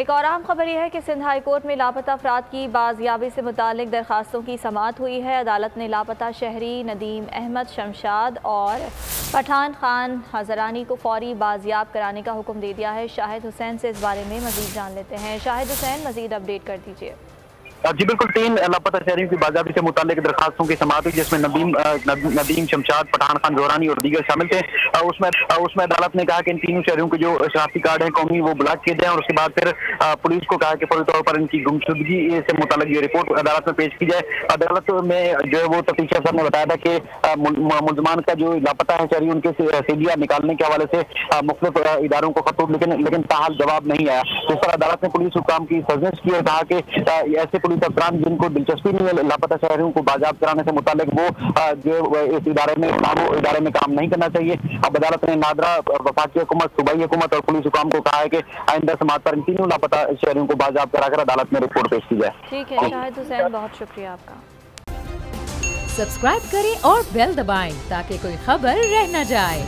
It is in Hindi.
एक और अहम खबर यह है कि सिंध हाई कोर्ट में लापता अफराद की बाजियाबी से मुतालिक दरखास्तों की समाअत हुई है। अदालत ने लापता शहरी नदीम अहमद शमशाद और पठान खान हजरानी को फौरी बाजियाब कराने का हुक्म दे दिया है। शाहिद हुसैन से इस बारे में मजीद जान लेते हैं। शाहिद हुसैन, मजीद अपडेट कर दीजिए। जी बिल्कुल, 3 लापता शहरियों की बाजियाबी से मुतालिक दरखास्तों की समाअत हुई, जिसमें नदीम शमशाद, पठान खान जोहरानी और दीगर शामिल थे। उसमें अदालत ने कहा कि इन तीनों शहरियों के जो शनाख्ती कार्ड हैं कौमी, वो ब्लॉक किए जाए और उसके बाद फिर पुलिस को कहा कि फौरी तौर पर इनकी गुमशुदगी से मुतालिक ये रिपोर्ट अदालत में पेश की जाए। अदालत में जो है वो तफ्तीश अफसर ने बताया था कि मुलजमान का जो लापता है शहरी, उनके सीडिया निकालने के हवाले से मुख्तलिफ इदारों को खतूत, लेकिन ताहाल जवाब नहीं आया। जिस पर अदालत ने पुलिस हुकाम की सजनिश की और कहा कि ऐसे पुलिस अफसरान जिनको दिलचस्पी नहीं है लापता शहरियों को बाजियाब कराने से मुतालिक, वो जो इस इदारे में काम नहीं करना चाहिए। अब अदालत ने नादरा, वफाकी हुकूमत, सूबाई हुकूमत और पुलिस हुकाम को कहा है कि आइंदा समाअत पर इन तीनों लापता शहरियों को बाजियाब कराकर अदालत में रिपोर्ट पेश की जाए। ठीक है शाहिद हुसैन, बहुत शुक्रिया आपका। सब्सक्राइब करें और बेल दबाएं ताकि कोई खबर रह न जाए।